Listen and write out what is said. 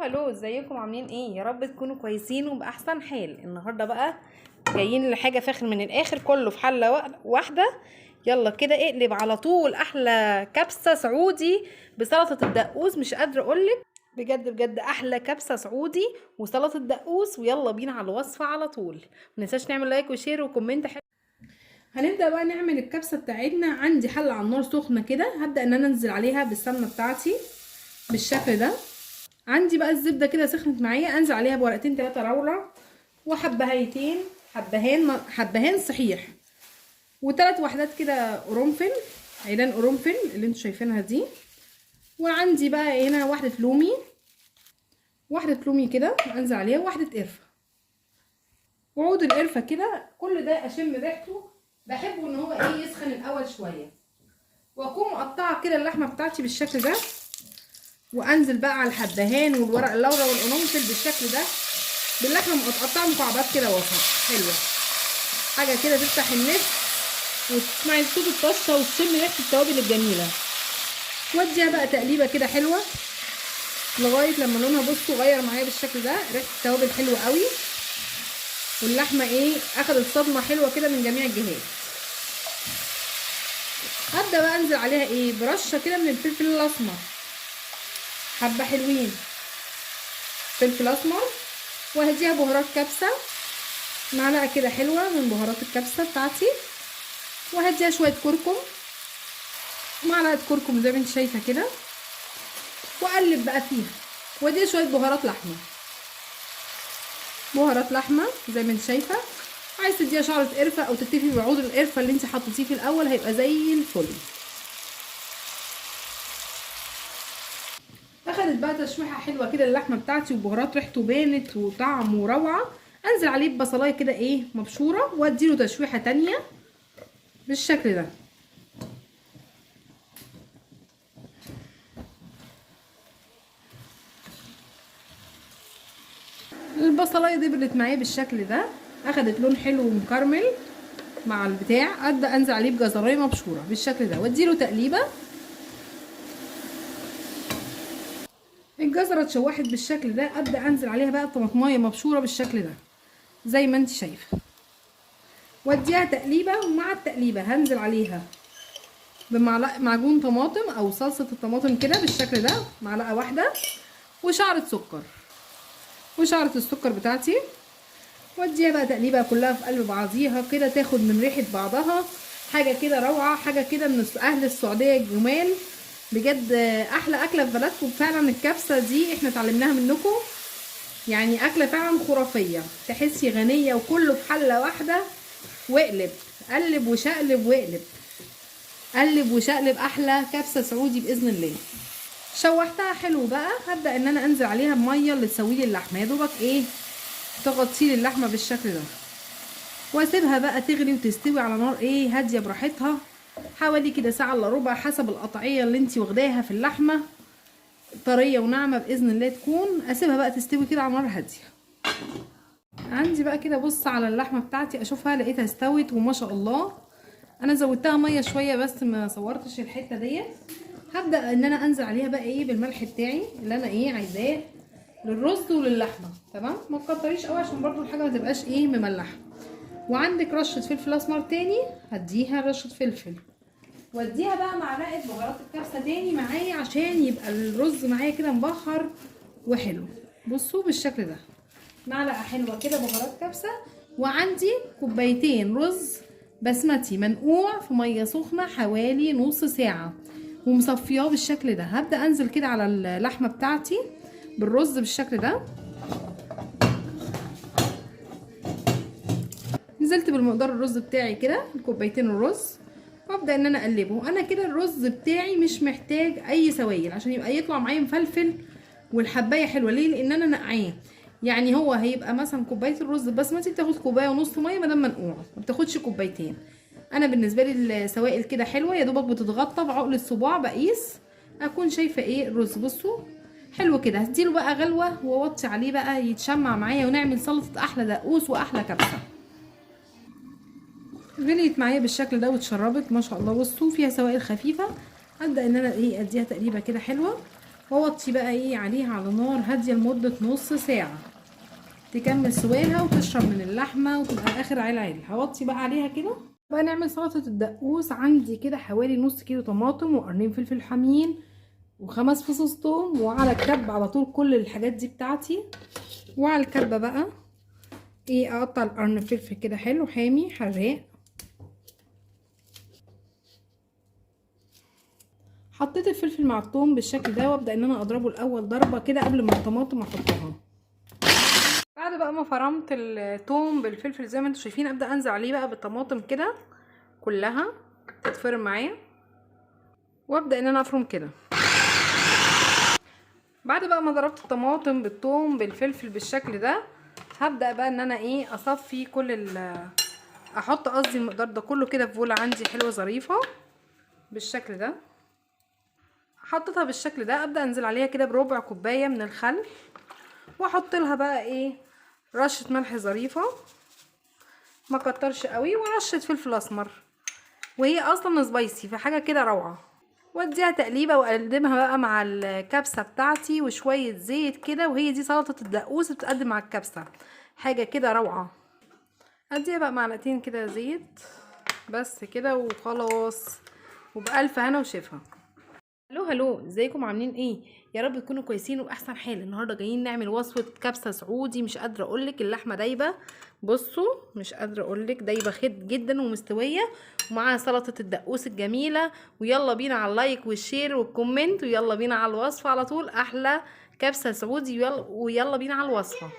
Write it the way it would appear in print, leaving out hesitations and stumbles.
الو ازيكم عاملين ايه؟ يا رب تكونوا كويسين وباحسن حال. النهارده بقى جايين لحاجه فاخر من الاخر، كله في حله واحده. يلا كده اقلب على طول احلى كبسه سعودي بسلطه الدقوس. مش قادره اقولك بجد بجد احلى كبسه سعودي وسلطه دقوس. ويلا بينا على الوصفه على طول. مننساش نعمل لايك وشير وكومنت حلو. هنبدا بقى نعمل الكبسه بتاعتنا. عندي حله على النار سخنه كده، هبدا ان انا انزل عليها بالسمنه بتاعتي بالشكل ده. عندي بقى الزبده كده سخنت معايا، انزل عليها بورقتين 3 روله وحبهايتين حبهان صحيح، وثلاث وحدات كده قرنفل، عيدان قرنفل اللي انتوا شايفينها دي. وعندي بقى هنا واحده لومي كده انزل عليها، وواحده قرفه وعود القرفه كده. كل ده اشم ريحته، بحبه ان هو يسخن الاول شويه. واكون مقطعه كده اللحمه بتاعتي بالشكل ده، وانزل بقى على الحبهان والورق اللورا والقرنفل بالشكل ده باللحمه متقطعه مكعبات كده وسط. حلوه حاجه كده تفتح النفس وتسمعي صوت الطشه وتشمي ريحه التوابل الجميله. واديها بقى تقليبه كده حلوه لغايه لما لونها بصوا غير معايا بالشكل ده. ريحه التوابل حلوه قوي، واللحمه اخدت صدمه حلوه كده من جميع الجهات. هبدا بقى انزل عليها برشه كده من الفلفل الاسمر، حبه حلوين فلفل اسمر. وهديها بهارات كبسه، معلقه كده حلوه من بهارات الكبسه بتاعتي. وهديها شويه كركم، معلقه كركم زي ما انت شايفه كده. واقلب بقى فيها، واديها شويه بهارات لحمه زي ما انت شايفه. عايز تديها شعره قرفه او تكتفي بعود القرفه اللي انت حطيتيه في الاول هيبقى زي الفل. اخدت بقى تشويحه حلوه كده اللحمه بتاعتي، وبهارات ريحته بانت وطعم وروعه. انزل عليه ببصلايه كده مبشوره، واديله تشويحه تانية بالشكل ده. البصلايه دبلت معايا بالشكل ده، اخدت لون حلو ومكرمل مع البتاع. ابدا انزل عليه بجزرايه مبشوره بالشكل ده واديله تقليبه. الجزره اتشوحت بالشكل ده، ابدا انزل عليها بقى طماطمايه مبشوره بالشكل ده زي ما انت شايفه، واديها تقليبه. ومع التقليبه هنزل عليها بمعلقه معجون طماطم او صلصه الطماطم كده بالشكل ده، معلقه واحده، وشعره السكر بتاعتي. واديها بقى تقليبه كلها في قلب بعضيها كده، تاخد من ريحه بعضها. حاجه كده روعه، حاجه كده من اهل السعوديه الجمال بجد. احلى اكله في بلدكم فعلا الكبسه دي، احنا اتعلمناها منكم. يعني اكله فعلا خرافيه، تحسي غنيه وكله في حله واحده. واقلب قلب وشقلب واقلب قلب وشقلب، احلى كبسه سعودي باذن الله. شوحتها حلو بقى، هبدا ان انا انزل عليها بميه اللي تسوي لي اللحمه، يا دوبك تغطي لي اللحمه بالشكل ده. واسيبها بقى تغلي وتستوي على نار هاديه براحتها، حوالي كده ساعه الا ربع حسب القطعيه اللي انت واخداها في اللحمه، طريه وناعمه باذن الله تكون. اسيبها بقى تستوي كده على نار هاديه. عندي بقى كده بص على اللحمه بتاعتي اشوفها لقيتها استوت وما شاء الله. انا زودتها ميه شويه بس ما صورتش الحته ديت. هبدا ان انا انزل عليها بقى بالملح بتاعي اللي انا عايزاه للرز وللحمه. تمام، ما تكتريش قوي عشان برضو الحاجه ما تبقاش مملحه. وعندك رشه فلفل اسمر تاني، هديها رشه فلفل. واديها بقى معلقه بهارات الكبسه تاني معايا عشان يبقى الرز معايا كده مبخر وحلو. بصوا بالشكل ده، معلقه حلوه كده بهارات كبسه. وعندي كوبايتين رز بسمتي منقوع في ميه سخنه حوالي نص ساعه ومصفياه بالشكل ده. هبدا انزل كده على اللحمه بتاعتي بالرز بالشكل ده. نزلت بالمقدار الرز بتاعي كده كوبايتين الرز، وابدا ان انا اقلبه. انا كده الرز بتاعي مش محتاج اي سوائل عشان يبقى يطلع معايا مفلفل والحبايه حلوه. ليه؟ لان انا نقعاه. يعني هو هيبقى مثلا كوبايه الرز البسمتي بتاخد كوبايه ونص ميه ما دام منقوع، ما بتاخدش كوبايتين. انا بالنسبه لي السوائل كده حلوه، يا دوبك بتتغطى بعقل الصباع. بقيس اكون شايفه الرز. بصوا حلو كده. هديله بقى غلوه واوطي عليه بقى يتشمع معايا، ونعمل سلطه احلى دقوس واحلى كبسه. غليت معايا بالشكل ده واتشربت ما شاء الله. بصوا فيها سوائل خفيفه. هبدا ان انا اديها تقليبه كده حلوه، واوطي بقى ايه عليها على نار هاديه لمده نص ساعه تكمل سواها وتشرب من اللحمه وتبقى اخر عيل. هوطي بقى عليها كده. بقى نعمل سلطه الدقوس. عندي كده حوالي نص كيلو طماطم وقرنين فلفل حامين و5 فصوص توم، وعلى الكب على طول كل الحاجات دي بتاعتي. وعلى الكبه بقى ايه اقطع القرن فلفل كده حلو حامي حراق. حطيت الفلفل مع الثوم بالشكل ده وابدا ان انا اضربه الاول ضربه كده قبل ما الطماطم احطها. بعد بقى ما فرمت الثوم بالفلفل زي ما انتم شايفين ابدا انزل عليه بقى بالطماطم كده كلها تتفرم معايا، وابدا ان انا افرم كده. بعد بقى ما ضربت الطماطم بالثوم بالفلفل بالشكل ده هبدا بقى ان انا ايه اصفي كل احط قصدي المقدار ده كله كده في بوله عندي حلوه ظريفه بالشكل ده. حطيتها بالشكل ده ابدا انزل عليها كده بربع كوبايه من الخل، واحط لها بقى ايه رشه ملح ظريفه ما كترش قوي ورشه فلفل اسمر، وهي اصلا سبايسي فحاجه كده روعه. واديها تقليبه واقدمها بقى مع الكبسه بتاعتي وشويه زيت كده، وهي دي سلطه الدقوس بتقدم مع الكبسه حاجه كده روعه. اديها بقى معلقتين كده زيت بس كده وخلاص، وبألف هنا وشفا. هلو ازيكم عاملين ايه؟ يا رب تكونوا كويسين وباحسن حال. النهارده جايين نعمل وصفه كبسه سعودي. مش قادره اقولك اللحمه دايبه، بصوا مش قادره اقولك دايبه خد جدا ومستويه، ومعاها سلطه الدقوس الجميله. ويلا بينا على اللايك والشير والكومنت، ويلا بينا على الوصفه على طول. احلى كبسه سعودي ويلا بينا على الوصفه.